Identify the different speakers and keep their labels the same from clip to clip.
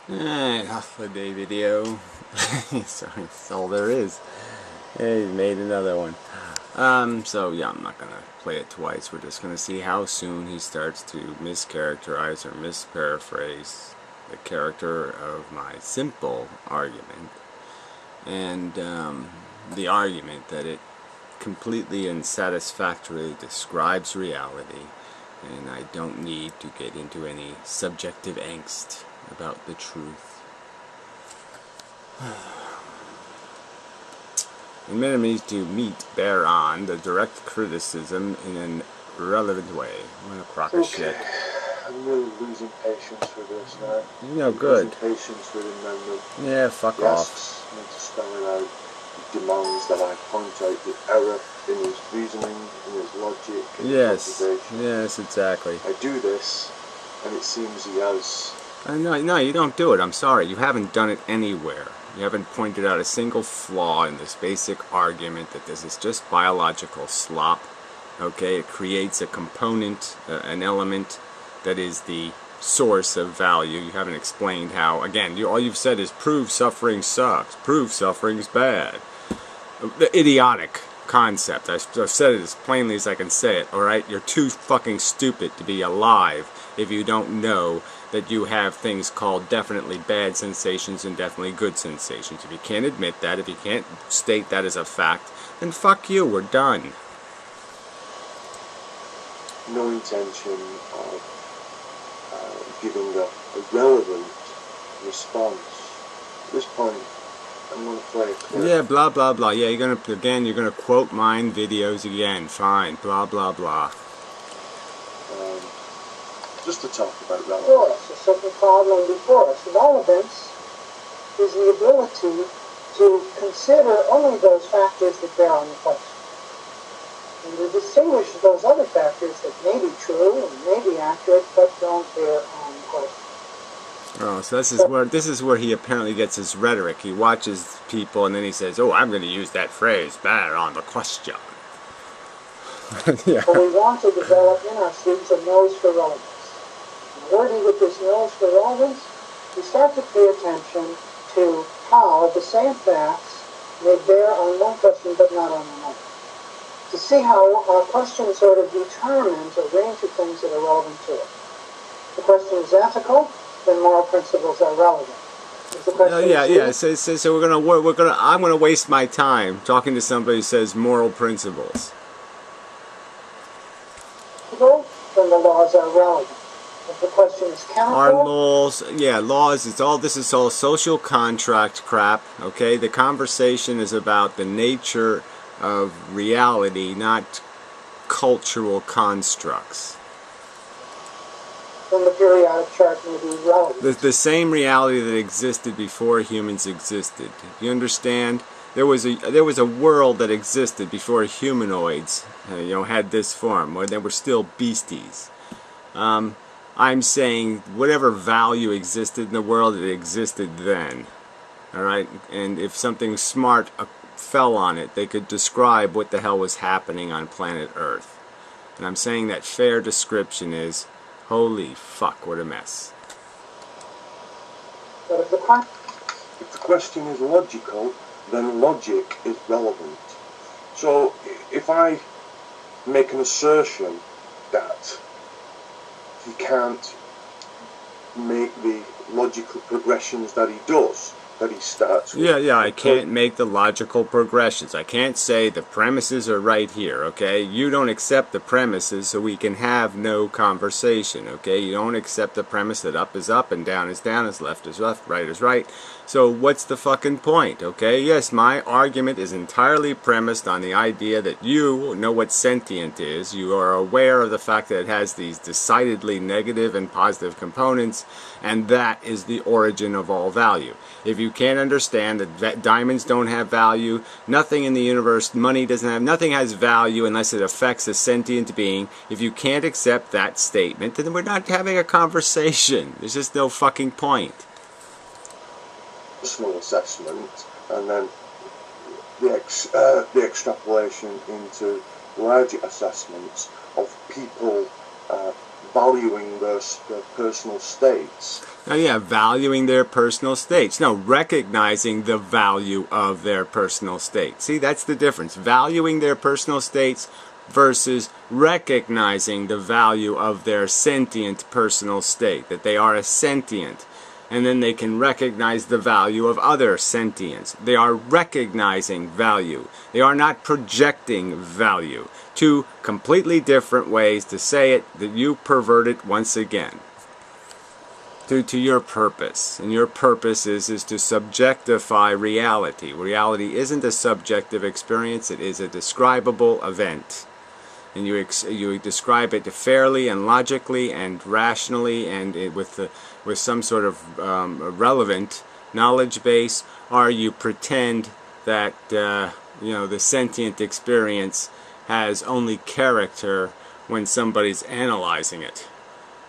Speaker 1: Holiday video. Sorry, that's all there is. Hey, he made another one. So yeah, I'm not gonna play it twice. We're just gonna see how soon he starts to mischaracterize or misparaphrase the character of my simple argument, and the argument that it completely and satisfactorily describes reality, and I don't need to get into any subjective angst about the truth. Inmendham needs to bear on the direct criticism in an relevant way. What a crock of shit.
Speaker 2: I'm really losing patience with this now.
Speaker 1: No good.
Speaker 2: Losing patience with Inmendham.
Speaker 1: Yeah, fuck
Speaker 2: He
Speaker 1: off.
Speaker 2: asks me to spell it out. He demands that I point out the error in his reasoning, in his logic, in his observation.
Speaker 1: Yes, exactly.
Speaker 2: I do this, and it seems he has...
Speaker 1: No, you don't do it. I'm sorry. You haven't done it anywhere. You haven't pointed out a single flaw in this basic argument that this is just biological slop. Okay, it creates a component, an element that is the source of value. You haven't explained how. Again, all you've said is prove suffering sucks. Prove suffering's bad. The idiotic concept. I've said it as plainly as I can say it. All right, you're too fucking stupid to be alive if you don't know that you have things called definitely bad sensations and definitely good sensations. If you can't admit that, if you can't state that as a fact, then fuck you, we're done.
Speaker 2: No intention of giving a relevant response. At this point, I'm going to play a clip.
Speaker 1: Yeah, blah, blah, blah. Yeah, you're going to quote mine videos again. Fine, blah, blah, blah.
Speaker 2: Just to talk about relevance.
Speaker 3: Before us, a certain problem before us. Relevance is the ability to consider only those factors that bear on the question, and to distinguish those other factors that may be true and may be accurate, but don't bear on the question.
Speaker 1: Oh, so this is where he apparently gets his rhetoric. He watches people and then he says, "Oh, I'm going to use that phrase, bear on the question." Yeah.
Speaker 3: But we want to develop in our students a nose for relevance. Working with this nose for relevance, we start to pay attention to how the same facts may bear on one question but not on another. To see how our question sort of determines a range of things that are relevant to it. If the question is ethical, then moral principles are relevant. If the question
Speaker 1: is So I'm gonna waste my time talking to somebody who says moral principles.
Speaker 3: Then the laws are relevant. If the question is chemical,
Speaker 1: our laws, laws, this is all social contract crap, okay? The conversation is about the nature of reality, not cultural constructs.
Speaker 3: then the periodic chart may be relevant.
Speaker 1: The same reality that existed before humans existed. You understand? There was a world that existed before humanoids, had this form, where they were still beasties. I'm saying whatever value existed in the world, it existed then. Alright? And if something smart fell on it, they could describe what the hell was happening on planet Earth. And I'm saying that fair description is, holy fuck, what a mess.
Speaker 3: But if the
Speaker 2: question is logical, then logic is relevant. So if I make an assertion that he can't make the logical progressions that he does, that he starts with.
Speaker 1: Yeah, I can't make the logical progressions. I can't say the premises are right here, okay? You don't accept the premises, so we can have no conversation, okay? You don't accept the premise that up is up and down is down, is left is left, right is right. So what's the fucking point, okay? Yes, my argument is entirely premised on the idea that you know what sentient is. You are aware of the fact that it has these decidedly negative and positive components, and that is the origin of all value. If you can't understand that diamonds don't have value, nothing in the universe, money doesn't have, nothing has value unless it affects a sentient being. If you can't accept that statement, then we're not having a conversation. There's just no fucking point.
Speaker 2: Personal assessment, and then the extrapolation into larger assessments of people valuing their personal states.
Speaker 1: Oh yeah, valuing their personal states. No, recognizing the value of their personal state. See, that's the difference. Valuing their personal states versus recognizing the value of their sentient personal state, that they are a sentient. And then they can recognize the value of other sentients. They are recognizing value. They are not projecting value. Two completely different ways to say it, that you pervert it once again to your purpose. And your purpose is to subjectify reality. Reality isn't a subjective experience, it is a describable event. And you describe it fairly and logically and rationally and with some sort of relevant knowledge base, or you pretend that the sentient experience has only character when somebody's analyzing it.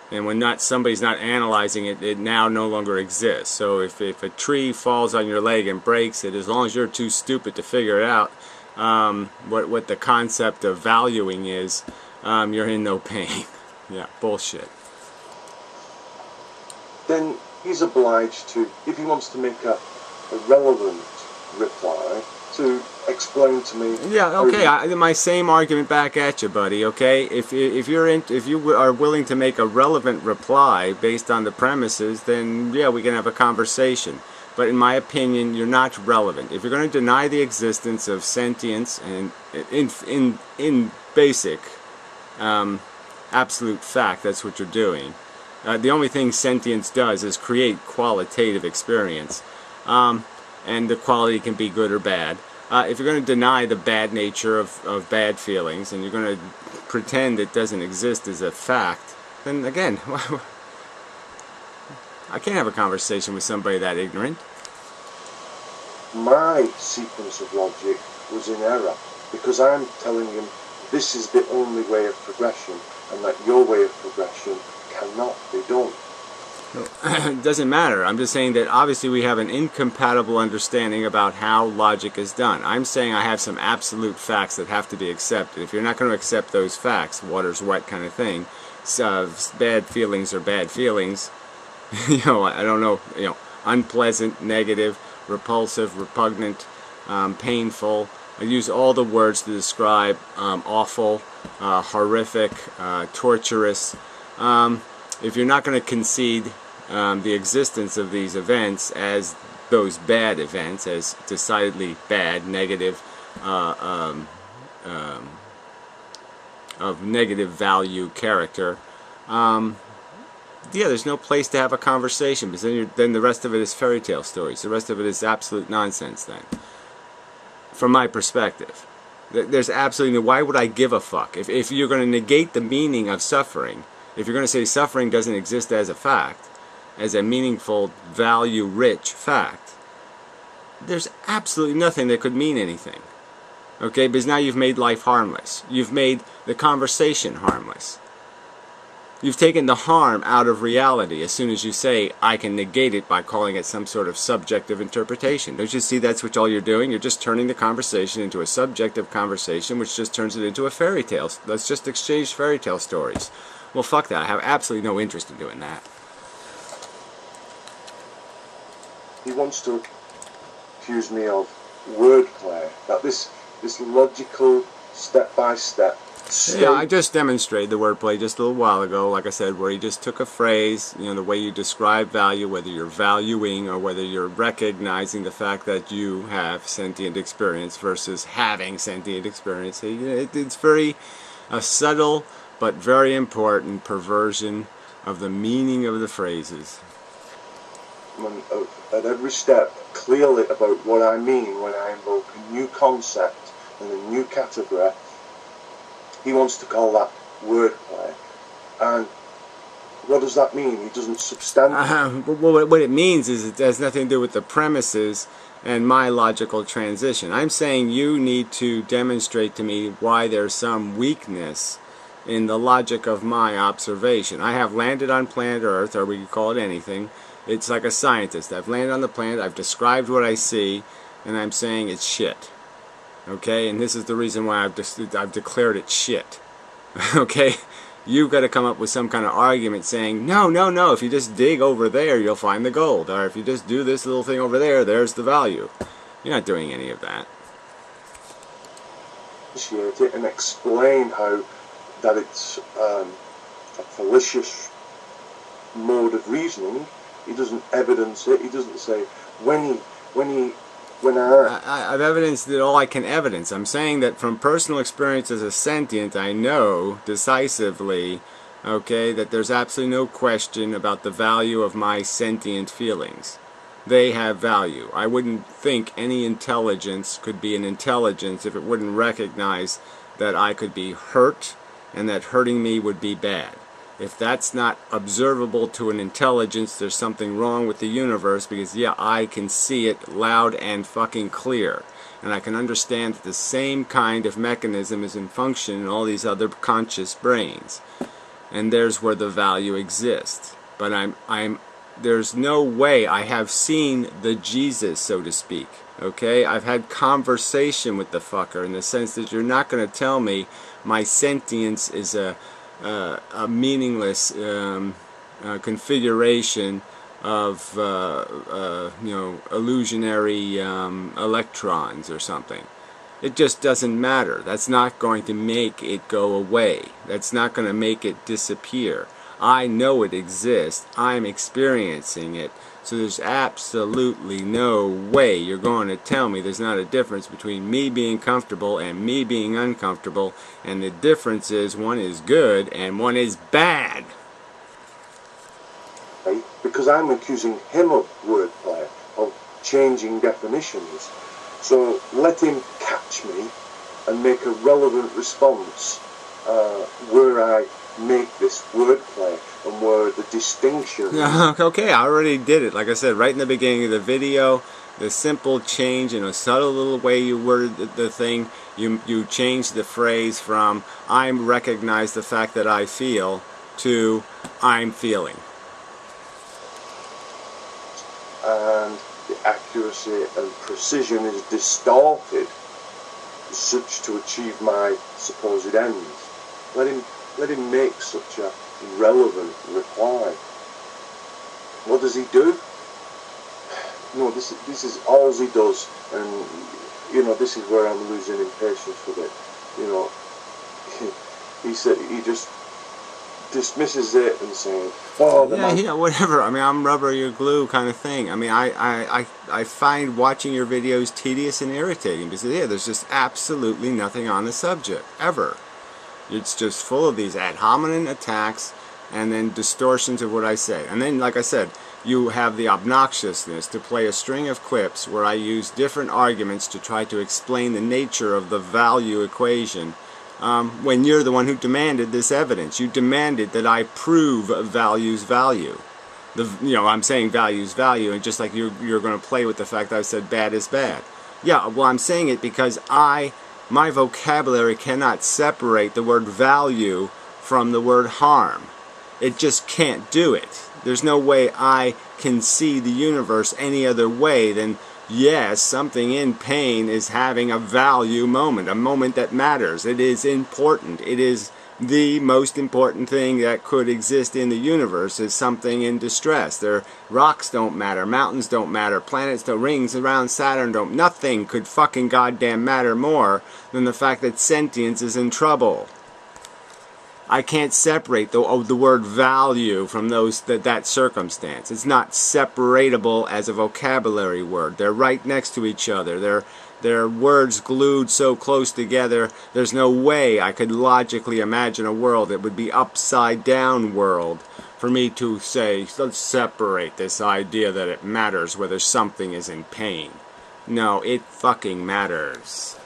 Speaker 1: And when somebody's not analyzing it, it now no longer exists. So if a tree falls on your leg and breaks it, as long as you're too stupid to figure it out, what the concept of valuing is, you're in no pain. Yeah, bullshit.
Speaker 2: Then he's obliged to, if he wants to make a relevant reply, to explain to me.
Speaker 1: Yeah, okay. My same argument back at you, buddy. Okay, if you are willing to make a relevant reply based on the premises, then yeah, we can have a conversation. But in my opinion, you're not relevant. If you're going to deny the existence of sentience and in basic absolute fact, that's what you're doing. The only thing sentience does is create qualitative experience. And the quality can be good or bad. If you're going to deny the bad nature of bad feelings, and you're going to pretend it doesn't exist as a fact, then again, I can't have a conversation with somebody that ignorant.
Speaker 2: My sequence of logic was in error, because I'm telling him this is the only way of progression, and that your way of progression cannot be done.
Speaker 1: It doesn't matter. I'm just saying that obviously we have an incompatible understanding about how logic is done. I'm saying I have some absolute facts that have to be accepted. If you're not going to accept those facts, water's wet kind of thing, bad feelings are bad feelings. I don't know, unpleasant, negative, repulsive, repugnant, painful. I use all the words to describe awful, horrific, torturous. If you're not going to concede the existence of these events as those bad events, as decidedly bad, negative, of negative value character, yeah, there's no place to have a conversation, because then the rest of it is fairy tale stories. The rest of it is absolute nonsense then, from my perspective. There's absolutely no, why would I give a fuck? If you're going to negate the meaning of suffering, if you're going to say suffering doesn't exist as a fact, as a meaningful, value-rich fact, there's absolutely nothing that could mean anything. Okay, because now you've made life harmless. You've made the conversation harmless. You've taken the harm out of reality as soon as you say, I can negate it by calling it some sort of subjective interpretation. Don't you see that's what all you're doing? You're just turning the conversation into a subjective conversation, which just turns it into a fairy tale. Let's just exchange fairy tale stories. Well, fuck that. I have absolutely no interest in doing that.
Speaker 2: He wants to accuse me of wordplay, that this logical, step-by-step.
Speaker 1: Yeah, I just demonstrated the wordplay just a little while ago, like I said, where he just took a phrase, the way you describe value, whether you're valuing or whether you're recognizing the fact that you have sentient experience versus having sentient experience. It's very subtle but very important perversion of the meaning of the phrases.
Speaker 2: At every step, clearly about what I mean when I invoke a new concept and a new category, he wants to call that wordplay. And what does that mean? He doesn't substantiate.
Speaker 1: Well, what it means is it has nothing to do with the premises and my logical transition. I'm saying you need to demonstrate to me why there's some weakness in the logic of my observation. I have landed on planet Earth, or we could call it anything. It's like a scientist. I've landed on the planet, I've described what I see, and I'm saying it's shit. Okay, and this is the reason why I've declared it shit. Okay, you've got to come up with some kind of argument saying, no, no, no, if you just dig over there, you'll find the gold. Or if you just do this little thing over there, there's the value. You're not doing any of that.
Speaker 2: Appreciate it and explain how that it's a fallacious mode of reasoning. He doesn't evidence it. He doesn't say
Speaker 1: I've evidenced it all I can evidence. I'm saying that from personal experience as a sentient, I know decisively, okay, that there's absolutely no question about the value of my sentient feelings. They have value. I wouldn't think any intelligence could be an intelligence if it wouldn't recognize that I could be hurt and that hurting me would be bad. If that's not observable to an intelligence, there's something wrong with the universe, because yeah, I can see it loud and fucking clear. And I can understand that the same kind of mechanism is in function in all these other conscious brains. And there's where the value exists. But there's no way I have seen the Jesus, so to speak. Okay? I've had conversation with the fucker in the sense that you're not going to tell me my sentience is a meaningless configuration of illusionary electrons or something. It just doesn't matter. That's not going to make it go away. That's not going to make it disappear. I know it exists. I'm experiencing it. So there's absolutely no way you're going to tell me there's not a difference between me being comfortable and me being uncomfortable, and the difference is one is good and one is bad.
Speaker 2: Right? Because I'm accusing him of wordplay, of changing definitions. So let him catch me and make a relevant response where I make this wordplay and where the distinction.
Speaker 1: Okay, I already did it. Like I said, right in the beginning of the video, the simple change in a subtle little way you worded the thing, you changed the phrase from I recognize the fact that I feel to I'm feeling.
Speaker 2: And the accuracy and precision is distorted such to achieve my supposed ends. Let him make such a relevant reply. What does he do? No, this is all he does, and this is where I'm losing impatience with it. He just dismisses it and saying, "Oh,
Speaker 1: yeah, whatever." I mean, I'm rubber, you're glue, kind of thing. I mean, I find watching your videos tedious and irritating because there's just absolutely nothing on the subject ever. It's just full of these ad hominem attacks and then distortions of what I say. And then, like I said, you have the obnoxiousness to play a string of clips where I use different arguments to try to explain the nature of the value equation when you're the one who demanded this evidence. You demanded that I prove value's value. I'm saying value's value, and just like you're going to play with the fact that I said bad is bad. Yeah, well, I'm saying it because my vocabulary cannot separate the word value from the word harm. It just can't do it. There's no way I can see the universe any other way than, yes, something in pain is having a value moment, a moment that matters. It is important. It is the most important thing that could exist in the universe, is something in distress. Rocks don't matter, mountains don't matter, planets don't, rings around Saturn don't, nothing could fucking goddamn matter more than the fact that sentience is in trouble. I can't separate the word value from that circumstance. It's not separatable as a vocabulary word. They're right next to each other. They're words glued so close together, there's no way I could logically imagine a world that would be upside down world for me to say, let's separate this idea that it matters whether something is in pain. No, it fucking matters.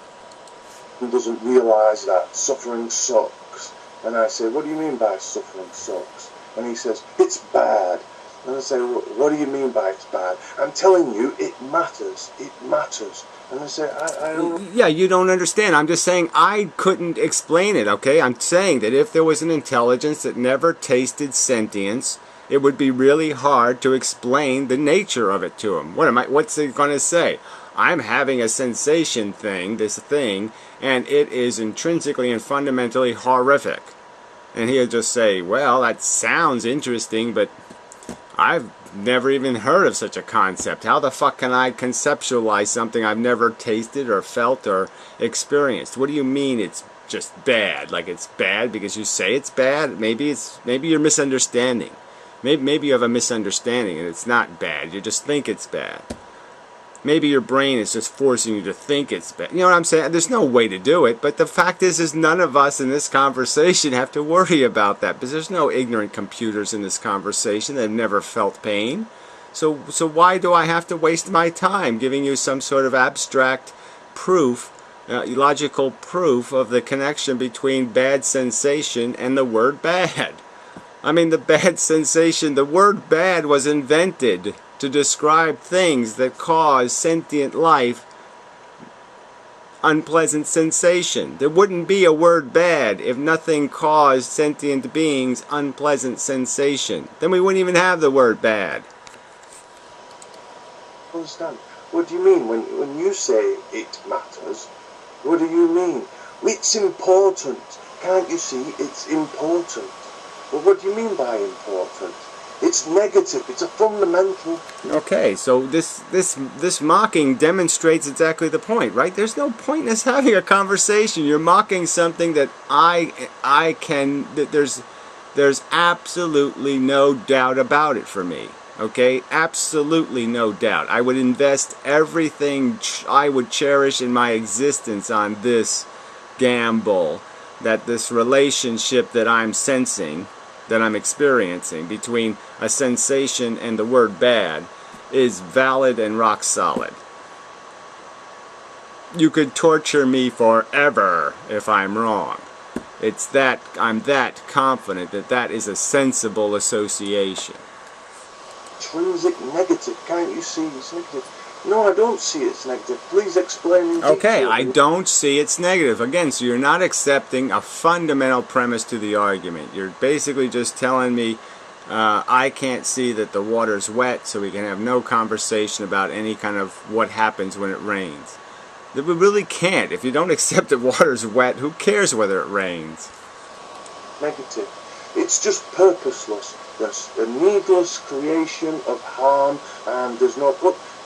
Speaker 2: He doesn't realize that suffering sucks. And I say, what do you mean by suffering sucks? And he says, it's bad. And I say, what do you mean by it's bad? I'm telling you, it matters. It matters. And I say, I don't...
Speaker 1: Yeah, you don't understand. I'm just saying I couldn't explain it, okay? I'm saying that if there was an intelligence that never tasted sentience, it would be really hard to explain the nature of it to him. What's he going to say? I'm having a sensation thing, this thing, and it is intrinsically and fundamentally horrific. And he'll just say, well, that sounds interesting, but I've never even heard of such a concept. How the fuck can I conceptualize something I've never tasted or felt or experienced? What do you mean it's just bad? Like it's bad because you say it's bad? Maybe you're misunderstanding. Maybe you have a misunderstanding and it's not bad. You just think it's bad. Maybe your brain is just forcing you to think it's bad. You know what I'm saying? There's no way to do it, but the fact is none of us in this conversation have to worry about that, because there's no ignorant computers in this conversation that have never felt pain. So why do I have to waste my time giving you some sort of abstract proof, logical proof of the connection between bad sensation and the word bad? I mean, the bad sensation, the word bad was invented to describe things that cause sentient life unpleasant sensation. There wouldn't be a word bad if nothing caused sentient beings unpleasant sensation. Then we wouldn't even have the word bad.
Speaker 2: I understand. What do you mean when you say it matters? What do you mean? It's important. Can't you see? It's important. Well, what do you mean by important? It's negative. It's a fundamental.
Speaker 1: Okay, so this mocking demonstrates exactly the point, right? There's no point in us having a conversation. You're mocking something that there's absolutely no doubt about it for me. Okay, absolutely no doubt. I would invest everything I would cherish in my existence on this gamble, that this relationship that I'm sensing, that I'm experiencing between a sensation and the word bad is valid and rock solid. You could torture me forever if I'm wrong. I'm that confident that that is a sensible association.
Speaker 2: Intrinsic negative, can't you see it's negative? No, I don't see it's negative. Please explain in detail.
Speaker 1: Okay, I don't see it's negative. Again, so you're not accepting a fundamental premise to the argument. You're basically just telling me I can't see that the water's wet, so we can have no conversation about any kind of what happens when it rains. We really can't. If you don't accept that water's wet, who cares whether it rains?
Speaker 2: Negative. It's just purposeless. There's a needless creation of harm, and there's no...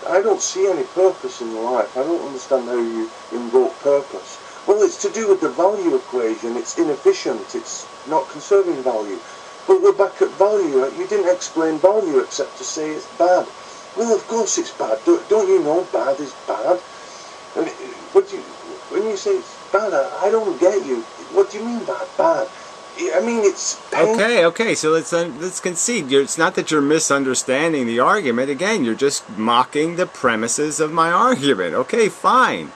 Speaker 2: I don't see any purpose in life. I don't understand how you invoke purpose. Well, it's to do with the value equation. It's inefficient. It's not conserving value. But we're back at value. You didn't explain value except to say it's bad. Well, of course it's bad. Don't you know bad is bad? And when you say it's bad, I don't get you. What do you mean by bad? I mean, it's pain.
Speaker 1: Okay, so let's concede. It's not that you're misunderstanding the argument. Again, you're just mocking the premises of my argument. Okay, fine.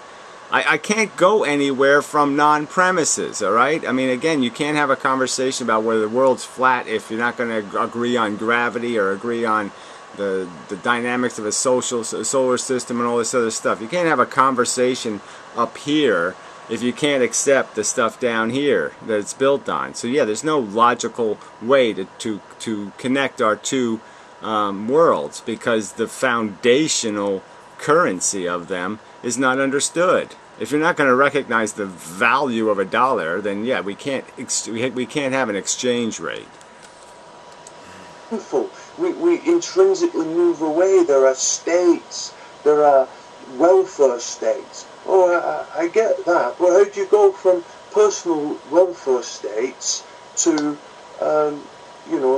Speaker 1: I can't go anywhere from non-premises, all right? I mean, again, you can't have a conversation about whether the world's flat if you're not going to agree on gravity or agree on the dynamics of a solar system and all this other stuff. You can't have a conversation up here if you can't accept the stuff down here that it's built on. So yeah, there's no logical way to connect our two worlds, because the foundational currency of them is not understood. If you're not going to recognize the value of a dollar, then yeah, we can't have an exchange rate.
Speaker 2: We intrinsically move away. There are states, there are welfare states. Oh, I get that, but how do you go from personal welfare states to,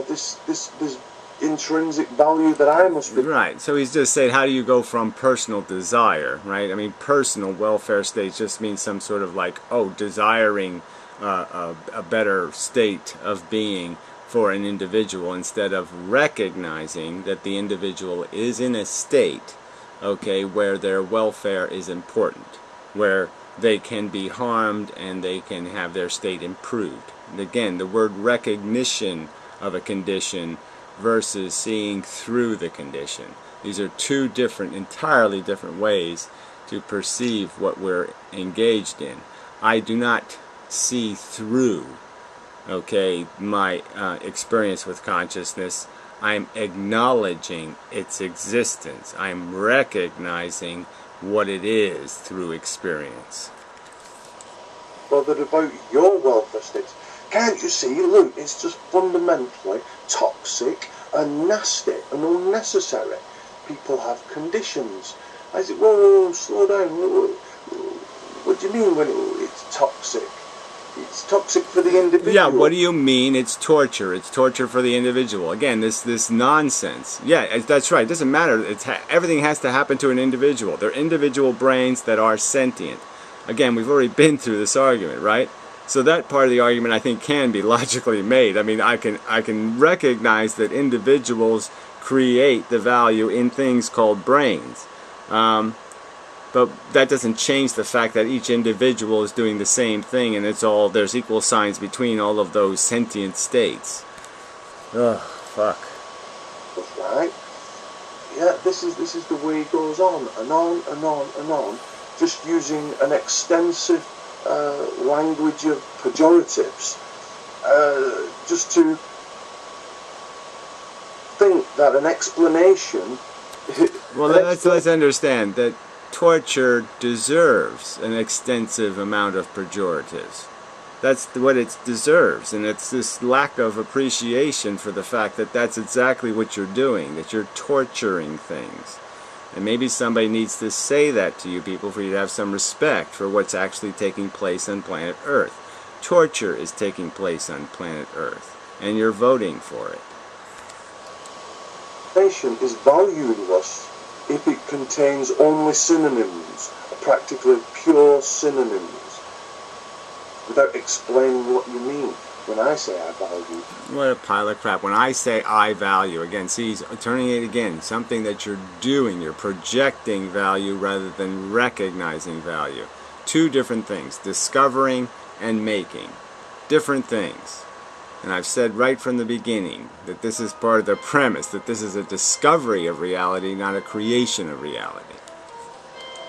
Speaker 2: this intrinsic value that I must be...
Speaker 1: Right, so he's just saying, how do you go from personal desire, right? I mean, personal welfare states just means some sort of like, desiring a better state of being for an individual, instead of recognizing that the individual is in a state, okay, where their welfare is important, where they can be harmed and they can have their state improved. And again, the word recognition of a condition versus seeing through the condition. These are two entirely different ways to perceive what we're engaged in. I do not see through, okay, my experience with consciousness. I'm acknowledging its existence. I'm recognizing what it is through experience.
Speaker 2: Bothered about your welfare states. Can't you see? Look, it's just fundamentally toxic and nasty and unnecessary. People have conditions. I said, whoa, slow down. What do you mean when it's toxic? It's toxic for the individual.
Speaker 1: Yeah, what do you mean it's torture? It's torture for the individual. Again, this nonsense. Yeah, that's right. It doesn't matter. Everything has to happen to an individual. They're individual brains that are sentient. Again, we've already been through this argument, right? So that part of the argument, I think, can be logically made. I mean, I can recognize that individuals create the value in things called brains. But that doesn't change the fact that each individual is doing the same thing, and there's equal signs between all of those sentient states. Ugh, fuck.
Speaker 2: That's right. Yeah, this is the way it goes on and on and on and on, just using an extensive language of pejoratives, just to think that an explanation.
Speaker 1: Well, let's understand that torture deserves an extensive amount of pejoratives. That's what it deserves, and it's this lack of appreciation for the fact that that's exactly what you're doing, that you're torturing things. And maybe somebody needs to say that to you people for you to have some respect for what's actually taking place on planet Earth. Torture is taking place on planet Earth, and you're voting for it.
Speaker 2: Nation is valueless if it contains only synonyms, practically pure synonyms, without explaining what you mean when I say I value.
Speaker 1: What a pile of crap. When I say I value, again, see, he's turning it again, something that you're doing, you're projecting value rather than recognizing value. Two different things, discovering and making. Different things. And I've said right from the beginning that this is part of the premise, that this is a discovery of reality, not a creation of reality.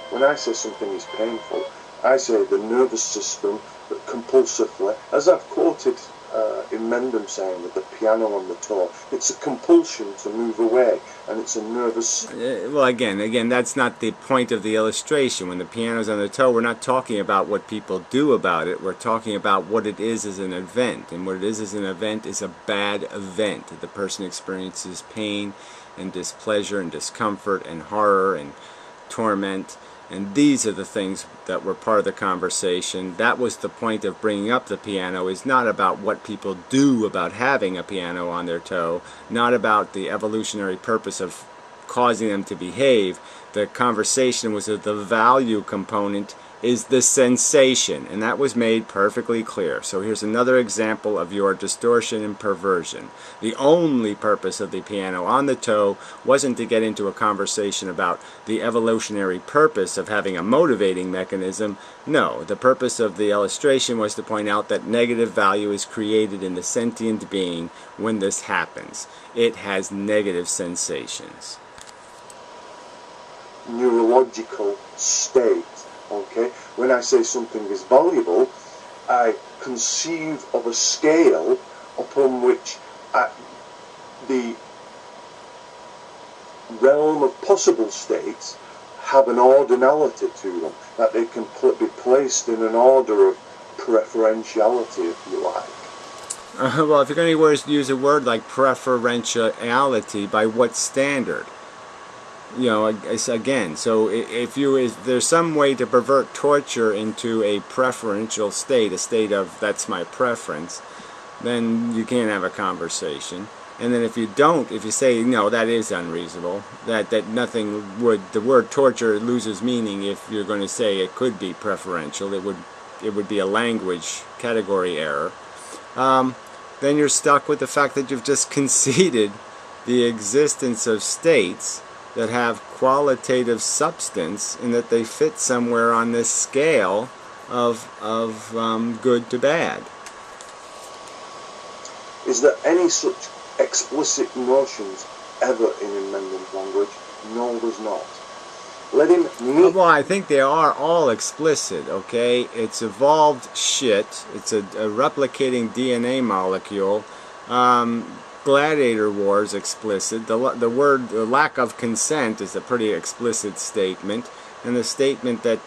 Speaker 2: When I say something is painful, I say the nervous system that compulsively, as I've quoted inmendham saying with the piano on the toe, it's a compulsion to move away, and it's a nervous...
Speaker 1: Well, again, that's not the point of the illustration. When the piano's on the toe, we're not talking about what people do about it. We're talking about what it is as an event. And what it is as an event is a bad event. The person experiences pain and displeasure and discomfort and horror and torment. And these are the things that were part of the conversation. That was the point of bringing up the piano, is not about what people do about having a piano on their toe, not about the evolutionary purpose of causing them to behave. The conversation was that the value component is the sensation, and that was made perfectly clear. So here's another example of your distortion and perversion. The only purpose of the piano on the toe wasn't to get into a conversation about the evolutionary purpose of having a motivating mechanism. No, the purpose of the illustration was to point out that negative value is created in the sentient being when this happens. It has negative sensations.
Speaker 2: Neurological state. Okay, when I say something is valuable, I conceive of a scale upon which the realm of possible states have an ordinality to them, that they can be placed in an order of preferentiality, if you like.
Speaker 1: Well, if you're going to use a word like preferentiality, by what standard? You know, again, so if there's some way to pervert torture into a preferential state, a state of that's my preference, then you can't have a conversation. And then if you say, no, that is unreasonable, that the word torture loses meaning if you're going to say it could be preferential, it would be a language category error, then you're stuck with the fact that you've just conceded the existence of states that have qualitative substance and that they fit somewhere on this scale of good to bad.
Speaker 2: Is there any such explicit notions ever in inmendham's language? No, there's not. Let him meet.
Speaker 1: Well, I think they are all explicit, okay? It's evolved shit. It's a replicating DNA molecule. Gladiator wars explicit. The lack of consent is a pretty explicit statement, and the statement that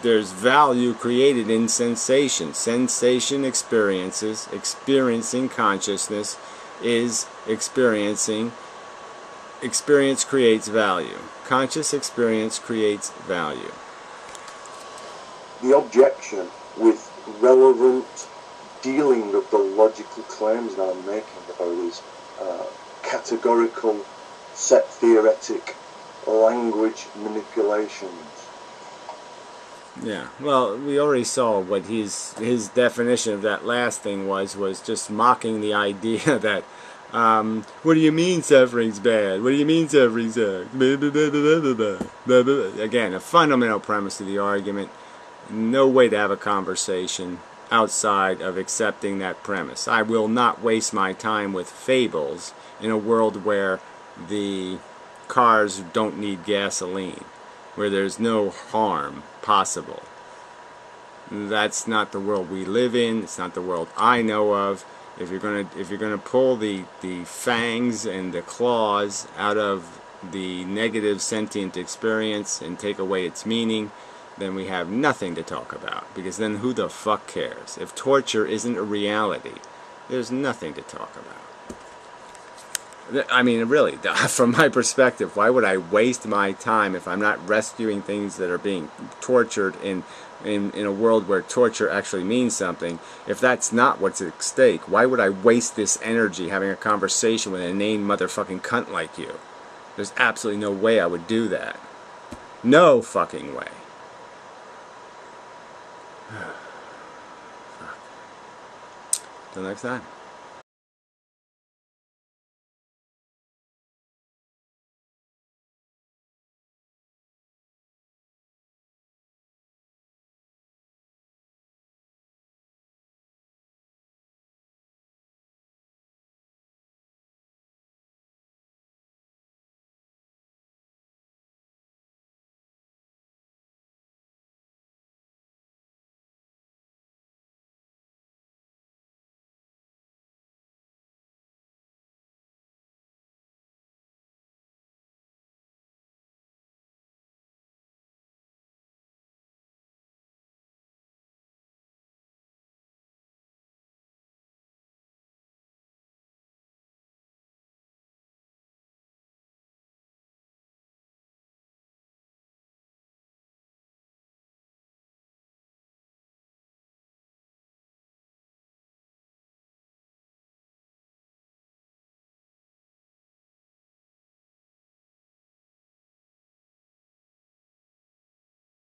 Speaker 1: there's value created in sensation. Sensation experiences, experiencing consciousness is experiencing. Experience creates value. Conscious experience creates value.
Speaker 2: The objection with relevant dealing of the logical claims that I'm making about these categorical, set theoretic language manipulations.
Speaker 1: Yeah, well, we already saw what his definition of that last thing was just mocking the idea that, what do you mean suffering's bad? What do you mean suffering sucks? Again, a fundamental premise of the argument. No way to have a conversation outside of accepting that premise. I will not waste my time with fables in a world where the cars don't need gasoline, where there's no harm possible. That's not the world we live in. It's not the world I know of. If you're gonna pull the fangs and the claws out of the negative sentient experience and take away its meaning, then we have nothing to talk about, because then who the fuck cares? If torture isn't a reality, there's nothing to talk about. I mean, really, from my perspective, why would I waste my time if I'm not rescuing things that are being tortured in a world where torture actually means something? If that's not what's at stake, why would I waste this energy having a conversation with an inane motherfucking cunt like you? There's absolutely no way I would do that. No fucking way. Till next time.